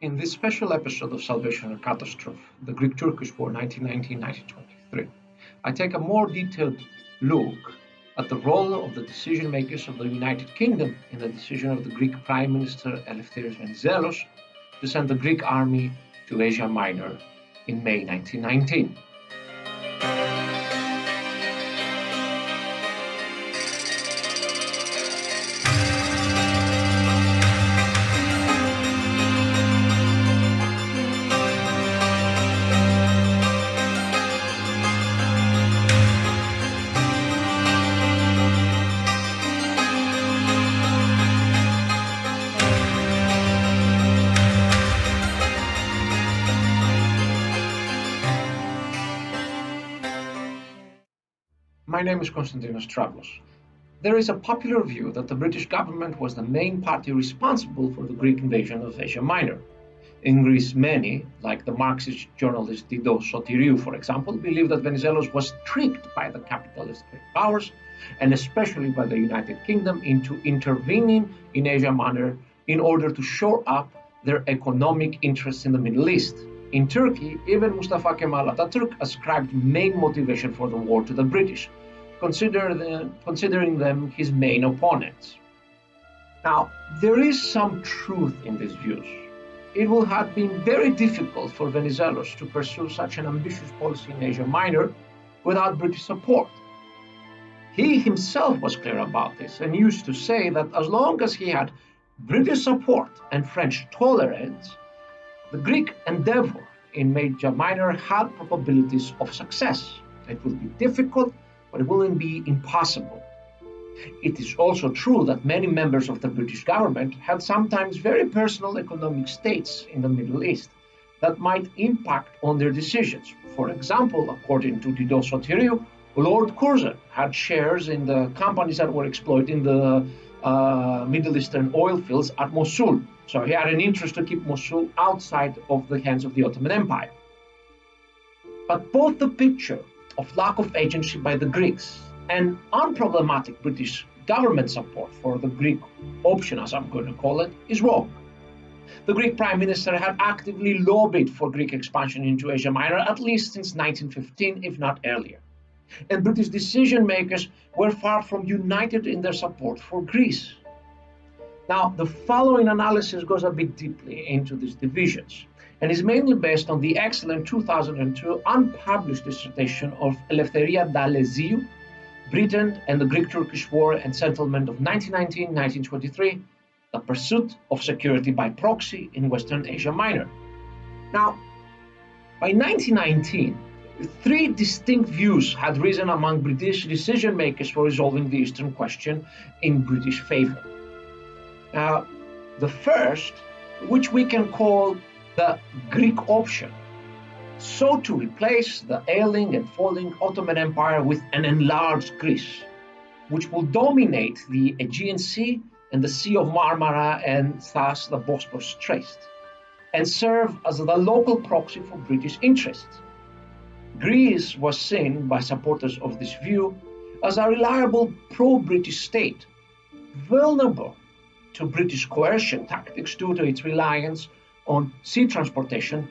In this special episode of Salvation and Catastrophe, the Greek-Turkish War 1919-1923, I take a more detailed look at the role of the decision makers of the United Kingdom in the decision of the Greek Prime Minister Eleftherios Venizelos to send the Greek army to Asia Minor in May 1919. My name is Konstantinos Travlos. There is a popular view that the British government was the main party responsible for the Greek invasion of Asia Minor. In Greece, many, like the Marxist journalist Didos Sotiriou, for example, believe that Venizelos was tricked by the capitalist Greek powers, and especially by the United Kingdom, into intervening in Asia Minor in order to shore up their economic interests in the Middle East. In Turkey, even Mustafa Kemal Atatürk ascribed main motivation for the war to the British, considering them his main opponents. Now, there is some truth in these views. It would have been very difficult for Venizelos to pursue such an ambitious policy in Asia Minor without British support. He himself was clear about this and used to say that as long as he had British support and French tolerance, the Greek endeavor in Asia Minor had probabilities of success. It will be difficult, but it wouldn't be impossible. It is also true that many members of the British government had sometimes very personal economic stakes in the Middle East that might impact on their decisions. For example, according to Didos Sotiriou, Lord Curzon had shares in the companies that were exploiting the Middle Eastern oil fields at Mosul. So he had an interest to keep Mosul outside of the hands of the Ottoman Empire. But both the picture of lack of agency by the Greeks and unproblematic British government support for the Greek option, as I'm going to call it, is wrong. The Greek Prime Minister had actively lobbied for Greek expansion into Asia Minor at least since 1915, if not earlier. And British decision makers were far from united in their support for Greece. Now, the following analysis goes a bit deeply into these divisions and is mainly based on the excellent 2002 unpublished dissertation of Eleftheria Daleziou, Britain and the Greek-Turkish War and Settlement of 1919-1923, the pursuit of security by proxy in Western Asia Minor. Now, by 1919, three distinct views had risen among British decision makers for resolving the Eastern question in British favor. Now, the first, which we can call the Greek Option, sought to replace the ailing and falling Ottoman Empire with an enlarged Greece, which will dominate the Aegean Sea and the Sea of Marmara and thus the Bosporus Strait, and serve as the local proxy for British interests. Greece was seen by supporters of this view as a reliable pro-British state, vulnerable to British coercion tactics due to its reliance on sea transportation,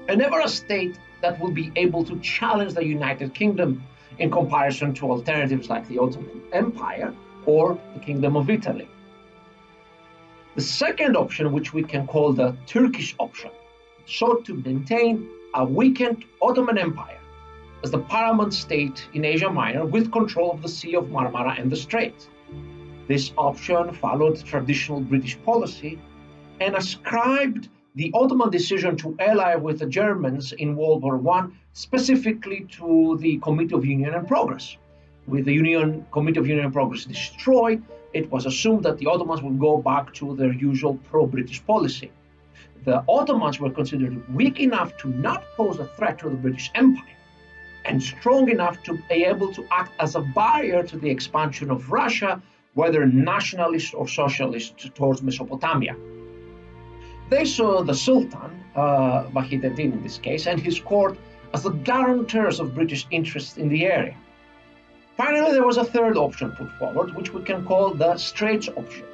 and never a state that would be able to challenge the United Kingdom in comparison to alternatives like the Ottoman Empire or the Kingdom of Italy. The second option, which we can call the Turkish Option, sought to maintain a weakened Ottoman Empire as the paramount state in Asia Minor with control of the Sea of Marmara and the Strait. This option followed traditional British policy and ascribed the Ottoman decision to ally with the Germans in World War I specifically to the Committee of Union and Progress. With the Committee of Union and Progress destroyed, it was assumed that the Ottomans would go back to their usual pro-British policy. The Ottomans were considered weak enough to not pose a threat to the British Empire and strong enough to be able to act as a barrier to the expansion of Russia, whether nationalist or socialist, towards Mesopotamia. They saw the Sultan, Vahideddin in this case, and his court as the guarantors of British interests in the area. Finally, there was a third option put forward, which we can call the Straits Option,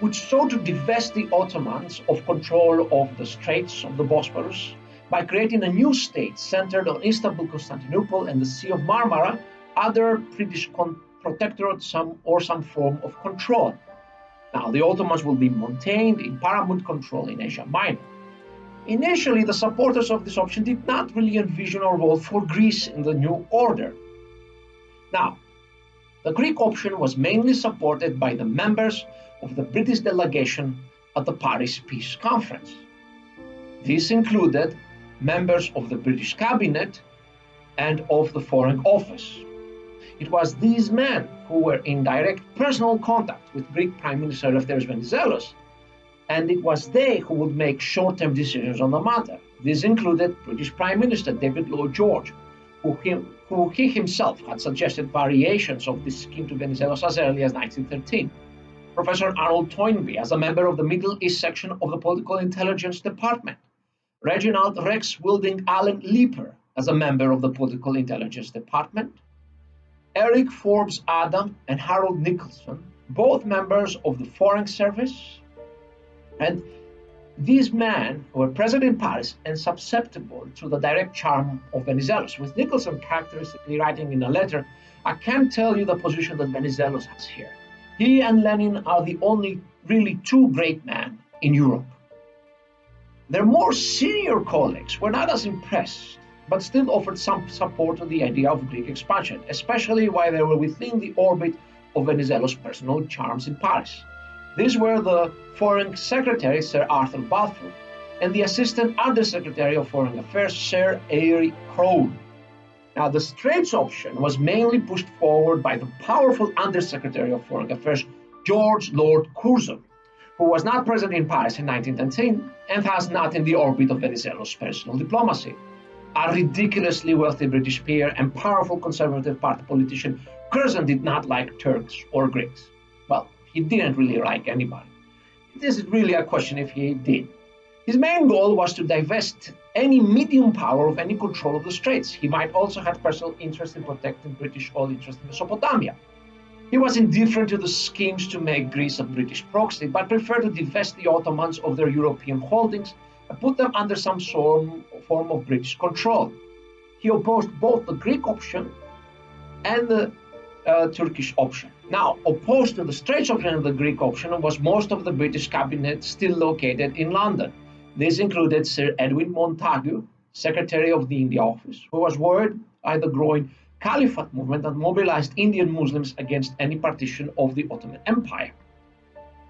which sought to divest the Ottomans of control of the Straits of the Bosporus by creating a new state centered on Istanbul, Constantinople, and the Sea of Marmara, under British protectorate or some form of control. Now, the Ottomans will be maintained in paramount control in Asia Minor. Initially, the supporters of this option did not really envision a role for Greece in the new order. Now, the Greek option was mainly supported by the members of the British Delegation at the Paris Peace Conference. This included members of the British Cabinet and of the Foreign Office. It was these men who were in direct personal contact with Greek Prime Minister Eleftheris Venizelos, and it was they who would make short-term decisions on the matter. This included British Prime Minister David Lloyd George, who he himself had suggested variations of this scheme to Venizelos as early as 1913. Professor Arnold Toynbee as a member of the Middle East section of the Political Intelligence Department. Reginald Rex Wilding Allen Leeper as a member of the Political Intelligence Department. Eric Forbes Adam and Harold Nicholson, both members of the Foreign Service. And these men were present in Paris and susceptible to the direct charm of Venizelos, with Nicholson characteristically writing in a letter, "I can't tell you the position that Venizelos has here. He and Lenin are the only really two great men in Europe." Their more senior colleagues were not as impressed, but still offered some support to the idea of Greek expansion, especially while they were within the orbit of Venizelos' personal charms in Paris. These were the Foreign Secretary, Sir Arthur Balfour, and the Assistant Undersecretary of Foreign Affairs, Sir Airy Crowne. Now, the Straits option was mainly pushed forward by the powerful Undersecretary of Foreign Affairs, George Lord Curzon, who was not present in Paris in 1910 and thus not in the orbit of Venizelos' personal diplomacy. A ridiculously wealthy British peer and powerful Conservative Party politician, Curzon did not like Turks or Greeks. Well, he didn't really like anybody. This is really a question if he did. His main goal was to divest any medium power of any control of the Straits. He might also have personal interest in protecting British oil interests in Mesopotamia. He was indifferent to the schemes to make Greece a British proxy, but preferred to divest the Ottomans of their European holdings and put them under some form of British control. He opposed both the Greek option and the Turkish option. Now, opposed to the Straits option and the Greek option was most of the British cabinet still located in London. This included Sir Edwin Montagu, Secretary of the India Office, who was worried by the growing Caliphate movement that mobilized Indian Muslims against any partition of the Ottoman Empire.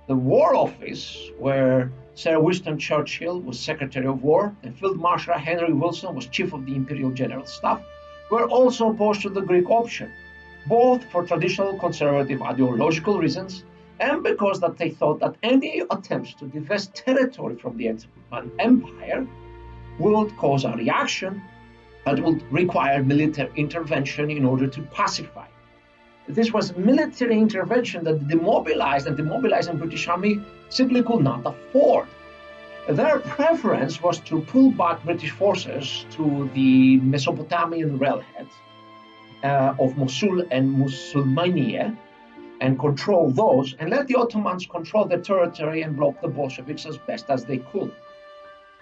The War Office, where Sir Winston Churchill was Secretary of War and Field Marshal Henry Wilson was Chief of the Imperial General Staff, were also opposed to the Greek option, both for traditional conservative ideological reasons and because that they thought that any attempts to divest territory from the Ottoman Empire would cause a reaction that would require military intervention in order to pacify. This was military intervention that the demobilizing British army simply could not afford. Their preference was to pull back British forces to the Mesopotamian railheads of Mosul and Musulmania and control those, and let the Ottomans control the territory and block the Bolsheviks as best as they could.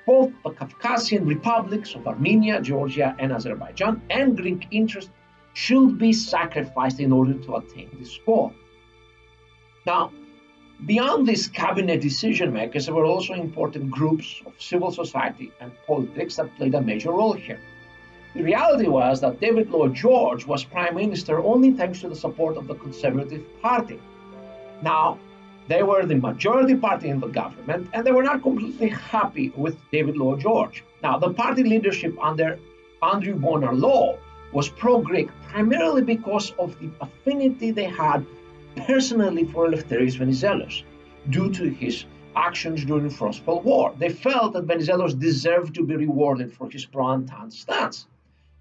Both the Caucasian republics of Armenia, Georgia, and Azerbaijan and Greek interests should be sacrificed in order to attain this goal. Now, beyond these cabinet decision makers, there were also important groups of civil society and politics that played a major role here. The reality was that David Lloyd George was Prime Minister only thanks to the support of the Conservative Party. Now, they were the majority party in the government, and they were not completely happy with David Lloyd George. Now, the party leadership under Andrew Bonar Law was pro-Greek primarily because of the affinity they had personally for Eleftheris Venizelos due to his actions during the Frostfall War. They felt that Venizelos deserved to be rewarded for his pro-Entente stance.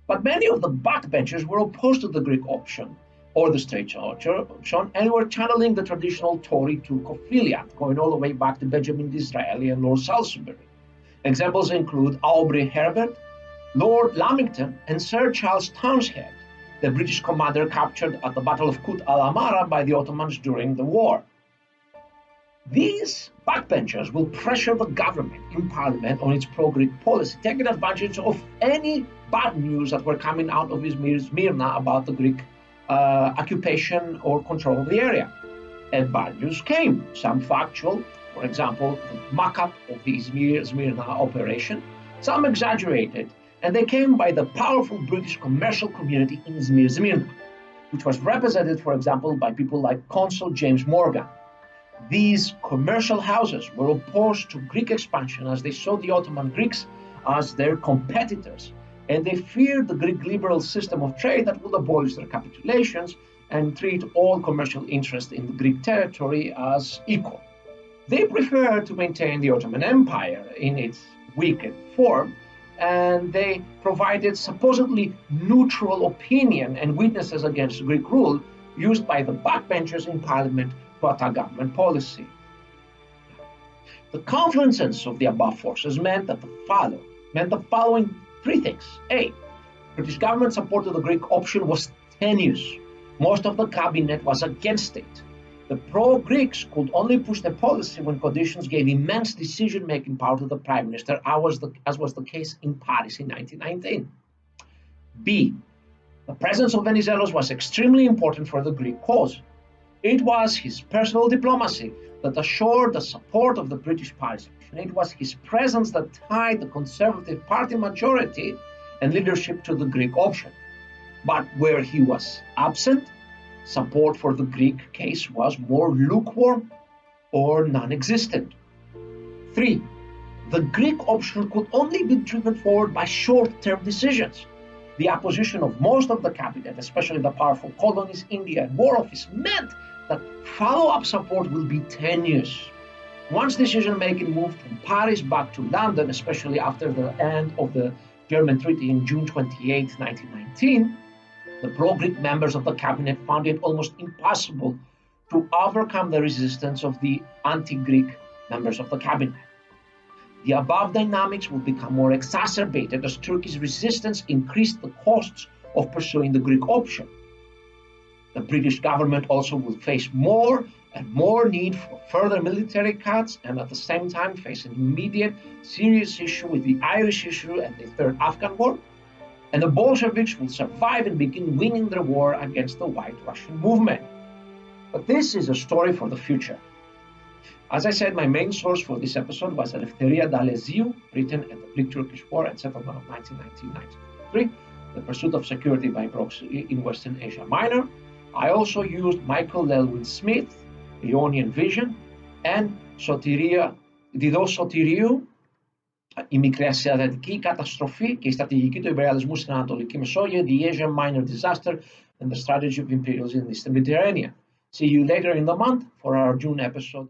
But many of the backbenchers were opposed to the Greek option or the Straits option and were channeling the traditional Tory Turkophilia, going all the way back to Benjamin Disraeli and Lord Salisbury. Examples include Aubrey Herbert, Lord Lamington, and Sir Charles Townshend, the British commander captured at the Battle of Kut al Amara by the Ottomans during the war. These backbenchers will pressure the government in parliament on its pro-Greek policy, taking advantage of any bad news that were coming out of Smyrna about the Greek occupation or control of the area. And bad news came, some factual, for example, the mock-up of the Smyrna operation, some exaggerated, and they came by the powerful British commercial community in Smyrna, which was represented, for example, by people like Consul James Morgan. These commercial houses were opposed to Greek expansion as they saw the Ottoman Greeks as their competitors, and they feared the Greek liberal system of trade that would abolish their capitulations and treat all commercial interests in the Greek territory as equal. They preferred to maintain the Ottoman Empire in its weakened form, and they provided supposedly neutral opinion and witnesses against Greek rule used by the backbenchers in parliament to attack government policy. The confluence of the above forces meant the following three things. A, British government support of the Greek option was tenuous. Most of the cabinet was against it. The pro-Greeks could only push the policy when conditions gave immense decision-making power to the Prime Minister, as was the case in Paris in 1919. B, the presence of Venizelos was extremely important for the Greek cause. It was his personal diplomacy that assured the support of the British party. It was his presence that tied the Conservative Party majority and leadership to the Greek option. But where he was absent, support for the Greek case was more lukewarm or non-existent. 3. The Greek option could only be driven forward by short-term decisions. The opposition of most of the cabinet, especially the powerful colonies, India, and War Office, meant that follow-up support will be tenuous. Once decision-making moved from Paris back to London, especially after the end of the German Treaty in June 28, 1919, the pro-Greek members of the cabinet found it almost impossible to overcome the resistance of the anti-Greek members of the cabinet. The above dynamics will become more exacerbated as Turkey's resistance increased the costs of pursuing the Greek option. The British government also will face more and more need for further military cuts and at the same time face an immediate serious issue with the Irish issue and the Third Afghan War. And the Bolsheviks will survive and begin winning their war against the White Russian movement. But this is a story for the future. As I said, my main source for this episode was Eleftheria Daleziou, written at the Greek-Turkish War and settlement of 1919-1923, the pursuit of security by proxy in Western Asia Minor. I also used Michael Lelwyn Smith, The Ionian Vision, and Διδός Σωτηρίου, η Μικρασιατική Catastrophe και η στρατηγική του υπεριαλισμού στην Ανατολική Μεσόγειο, The Asian Minor Disaster and the Strategy of Imperialism in the Eastern Mediterranean. See you later in the month for our June episode.